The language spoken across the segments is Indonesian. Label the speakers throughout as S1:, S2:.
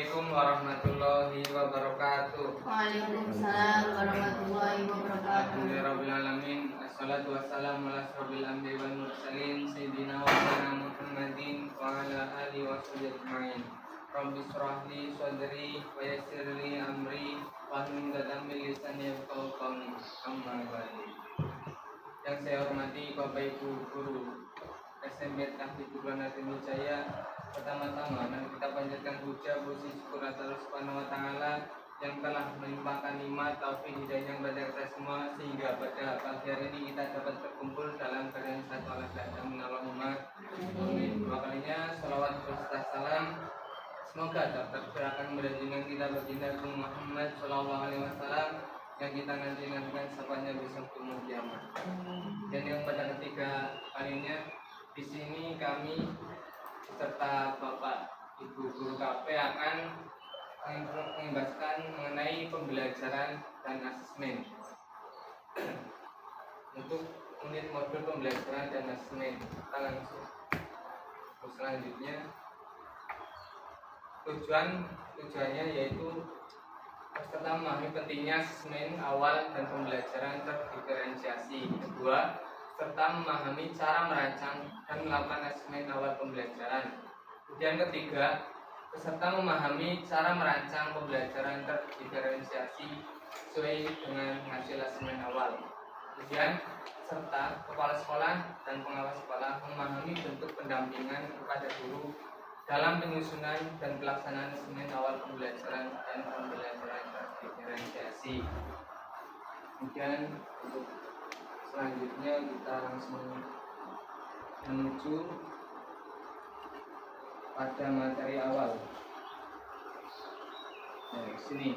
S1: Assalamualaikum warahmatullahi wabarakatuh.
S2: Waalaikumsalam warahmatullahi wabarakatuh.
S1: Alhamdulillahirrahmanirrahim. Assalatu wassalamu ala asrofil anbiya'i wal mursalin Sayyidina wa maulana Muhammadin wa ala alihi wa sahbihi ajma'in. Rabbi shrah li sadri wa yassir li amri wahlul 'uqdatam min lisani yafqahu qawli. Amma ba'du. Yang saya hormati Bapak Ibu guru SMP Tahfiz Burhanuddin Wijaya, pertama-tama mari kita panjatkan puja puji syukur atas Allah Subhanahu wa taala yang telah melimpahkan nikmat taufik hidayah kepada kita semua sehingga pada pagi hari ini kita dapat berkumpul dalam keadaan satu alat dan Allahumma amin. Dua kalinya salawat beserta salam semoga dapat tercurahkan kepada junjungan kita baginda Muhammad sallallahu alaihi wasallam yang kita nanti-nantikan sapanya besok umur kiamat. Dan yang pada ketiga kalinya di sini kami serta Bapak Ibu guru KP akan membahaskan mengenai pembelajaran dan asesmen. Untuk unit modul pembelajaran dan asesmen, kita langsung selanjutnya. Tujuannya yaitu pertama, pentingnya asesmen awal dan pembelajaran terdiferensiasi. Kedua, serta memahami cara merancang dan melakukan asesmen awal pembelajaran. Kemudian ketiga, peserta memahami cara merancang pembelajaran terdiferensiasi sesuai dengan hasil asesmen awal. Kemudian serta kepala sekolah dan pengawas sekolah memahami bentuk pendampingan kepada guru dalam penyusunan dan pelaksanaan asesmen awal pembelajaran dan pembelajaran terdiferensiasi. Kemudian untuk selanjutnya kita langsung menuju pada materi awal. Nah, sini.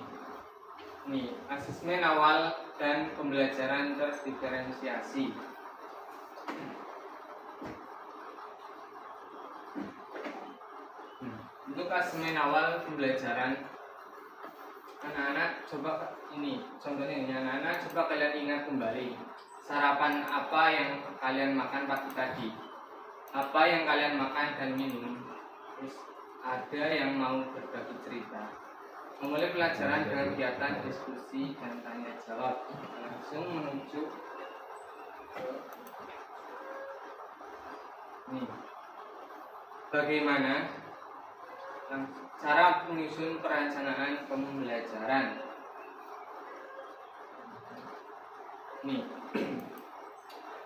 S1: Nih, asesmen awal dan pembelajaran terdiferensiasi. Untuk asesmen awal pembelajaran, anak-anak coba ini contohnya ini, anak-anak coba kalian ingat kembali sarapan apa yang kalian makan pagi tadi, apa yang kalian makan dan minum. Terus ada yang mau berbagi cerita. Memulai pelajaran dengan kegiatan diskusi dan tanya jawab. Langsung menuju ke ini. Bagaimana cara menyusun perencanaan pembelajaran? Nih,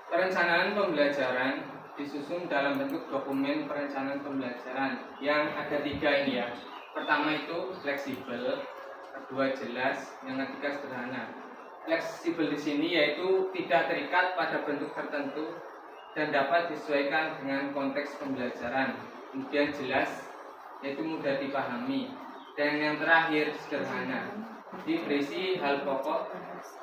S1: perencanaan pembelajaran disusun dalam bentuk dokumen perencanaan pembelajaran yang ada 3 ini ya. Pertama itu fleksibel, kedua jelas, yang ketiga sederhana. Fleksibel di sini yaitu tidak terikat pada bentuk tertentu dan dapat disesuaikan dengan konteks pembelajaran. Kemudian jelas, yaitu mudah dipahami. Dan yang terakhir sederhana, berisi hal pokok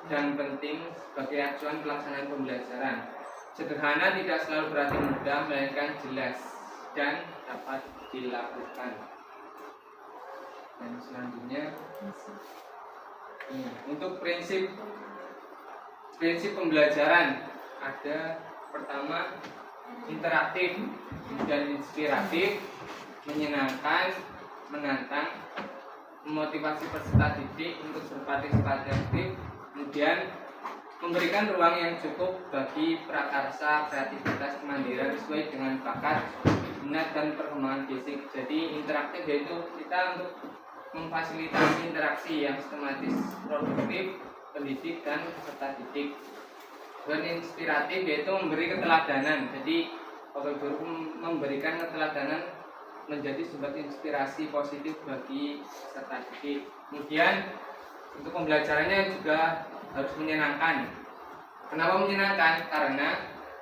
S1: dan penting sebagai acuan pelaksanaan pembelajaran. Sederhana tidak selalu berarti mudah, melainkan jelas dan dapat dilakukan. Dan selanjutnya untuk prinsip pembelajaran ada pertama interaktif, kemudian inspiratif, menyenangkan, menantang, memotivasi peserta didik untuk berpartisipasi aktif, kemudian memberikan ruang yang cukup bagi prakarsa, kreativitas, kemandirian sesuai dengan bakat, minat dan perkembangan fisik. Jadi interaktif yaitu kita untuk memfasilitasi interaksi yang sistematis, produktif, pendidik dan peserta didik. Dan inspiratif yaitu memberi keteladanan. Jadi Bapak Guru memberikan keteladanan menjadi sumber inspirasi positif bagi peserta didik. Kemudian untuk pembelajarannya juga harus menyenangkan. Kenapa menyenangkan? Karena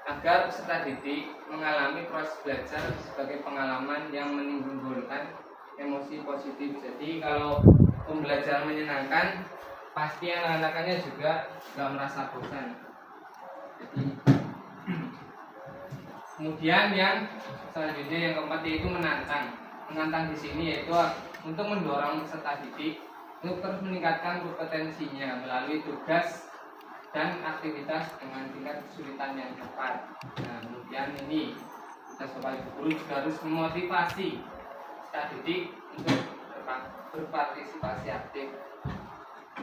S1: agar peserta didik mengalami proses belajar sebagai pengalaman yang menimbulkan emosi positif. Jadi kalau pembelajaran menyenangkan, pasti anak-anaknya juga nggak merasa bosan. Jadi kemudian yang selanjutnya yang keempat yaitu menantang. Menantang di sini yaitu untuk mendorong peserta didik untuk terus meningkatkan kompetensinya melalui tugas dan aktivitas dengan tingkat kesulitan yang tepat. Nah, kemudian ini kita sebagai guru juga harus memotivasi peserta didik untuk berpartisipasi aktif.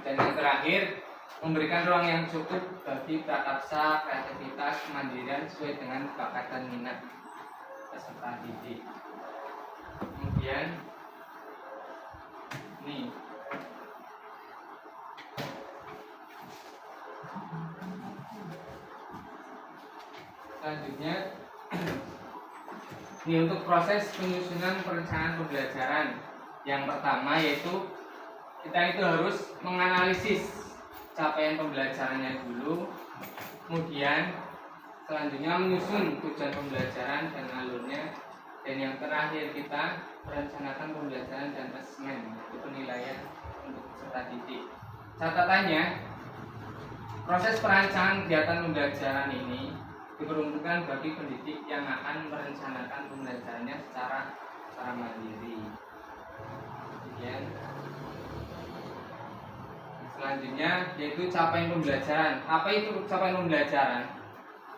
S1: Dan yang terakhir, memberikan ruang yang cukup bagi prakarsa, kreativitas, kemandirian sesuai dengan bakat dan minat peserta didik. Kemudian ini selanjutnya ini untuk proses penyusunan perencanaan pembelajaran. Yang pertama yaitu kita itu harus menganalisis capaian pembelajarannya dulu, kemudian selanjutnya menyusun tujuan pembelajaran dan alurnya, dan yang terakhir kita merencanakan pembelajaran dan asesmen, yaitu penilaian untuk peserta didik. Catatannya, proses perancangan kegiatan pembelajaran ini diperuntukkan bagi pendidik yang akan merencanakan pembelajarannya secara mandiri. Kemudian selanjutnya yaitu capaian pembelajaran. Apa itu capaian pembelajaran?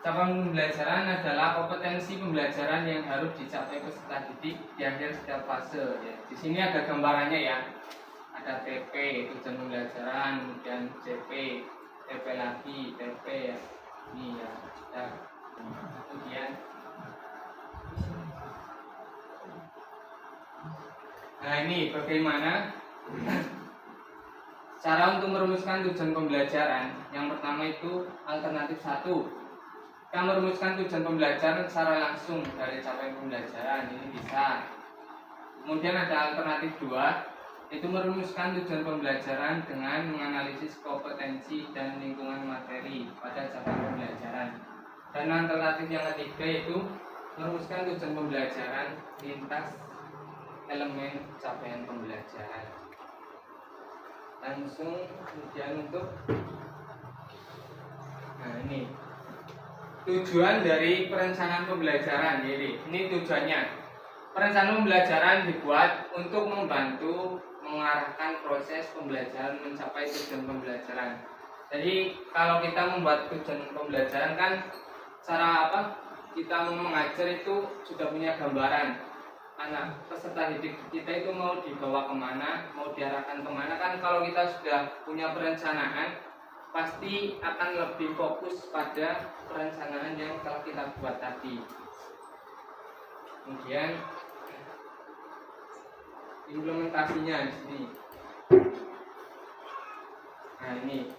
S1: Capaian pembelajaran adalah kompetensi pembelajaran yang harus dicapai peserta didik di akhir setiap fase. Ya. Di sini ada gambarannya ya. Ada TP, tujuan pembelajaran, kemudian CP, TP lagi, TP ya. Ini ya. Ya. Kemudian nah ini bagaimana cara untuk merumuskan tujuan pembelajaran. Yang pertama itu alternatif 1. Kita merumuskan tujuan pembelajaran secara langsung dari capaian pembelajaran, ini bisa. Kemudian ada alternatif 2, itu merumuskan tujuan pembelajaran dengan menganalisis kompetensi dan lingkungan materi pada capaian pembelajaran. Dan alternatif yang ketiga yaitu merumuskan tujuan pembelajaran lintas elemen capaian pembelajaran. Langsung kemudian untuk ini tujuan dari perencanaan pembelajaran. Jadi ini tujuannya, perencanaan pembelajaran dibuat untuk membantu mengarahkan proses pembelajaran mencapai tujuan pembelajaran. Jadi kalau kita membuat tujuan pembelajaran kan cara apa kita mau mengajar itu sudah punya gambaran. Anak peserta didik kita itu mau dibawa kemana, mau diarahkan kemana. Kan kalau kita sudah punya perencanaan, pasti akan lebih fokus pada perencanaan yang telah kita buat tadi. Kemudian implementasinya di sini. Nah ini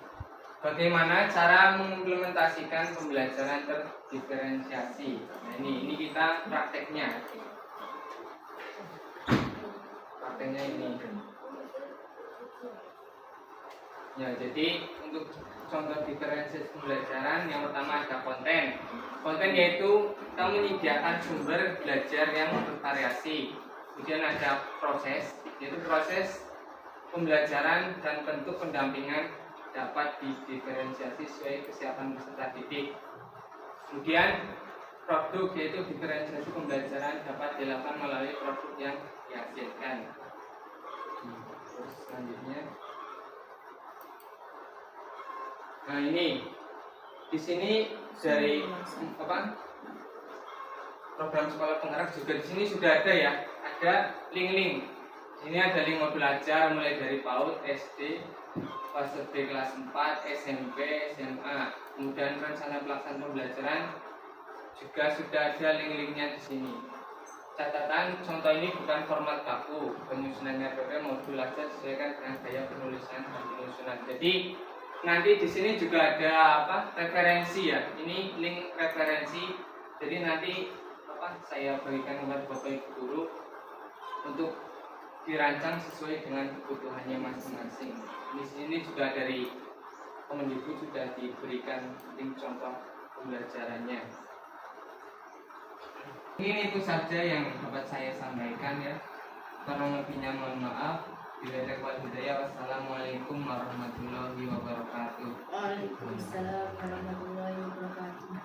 S1: bagaimana cara mengimplementasikan pembelajaran terdiferensiasi. Nah ini kita prakteknya. Prakteknya ini. Ya, jadi untuk contoh diferensiasi pembelajaran yang pertama ada konten. Konten yaitu kita menyediakan sumber belajar yang bervariasi. Kemudian ada proses, yaitu proses pembelajaran dan bentuk pendampingan dapat didiferensiasi sesuai kesiapan peserta didik. Kemudian produk, yaitu diferensiasi pembelajaran dapat dilakukan melalui produk yang dihasilkan. Terus selanjutnya, nah ini di sini dari program sekolah penggerak juga di sini sudah ada ya, ada link-link. Ini ada link modul ajar mulai dari PAUD, SD, fase B kelas 4, SMP, SMA. Kemudian rencana pelaksanaan pembelajaran juga sudah ada link-linknya di sini. Catatan, contoh ini bukan format baku. Penyusunan RPP modul ajar disesuaikan dengan gaya penulisan dan penyusunan. Jadi nanti di sini juga ada referensi ya. Ini link referensi. Jadi nanti saya berikan kepada Bapak Ibu guru untuk dirancang sesuai dengan kebutuhannya masing-masing. Di sini juga dari Kemendikbud sudah diberikan link contoh pembelajarannya. Ini itu saja yang dapat saya sampaikan ya. Kurang lebihnya mohon maaf. Bila ada wal hidayah. Wassalamualaikum warahmatullahi wabarakatuh.
S2: Waalaikumsalam warahmatullahi wabarakatuh.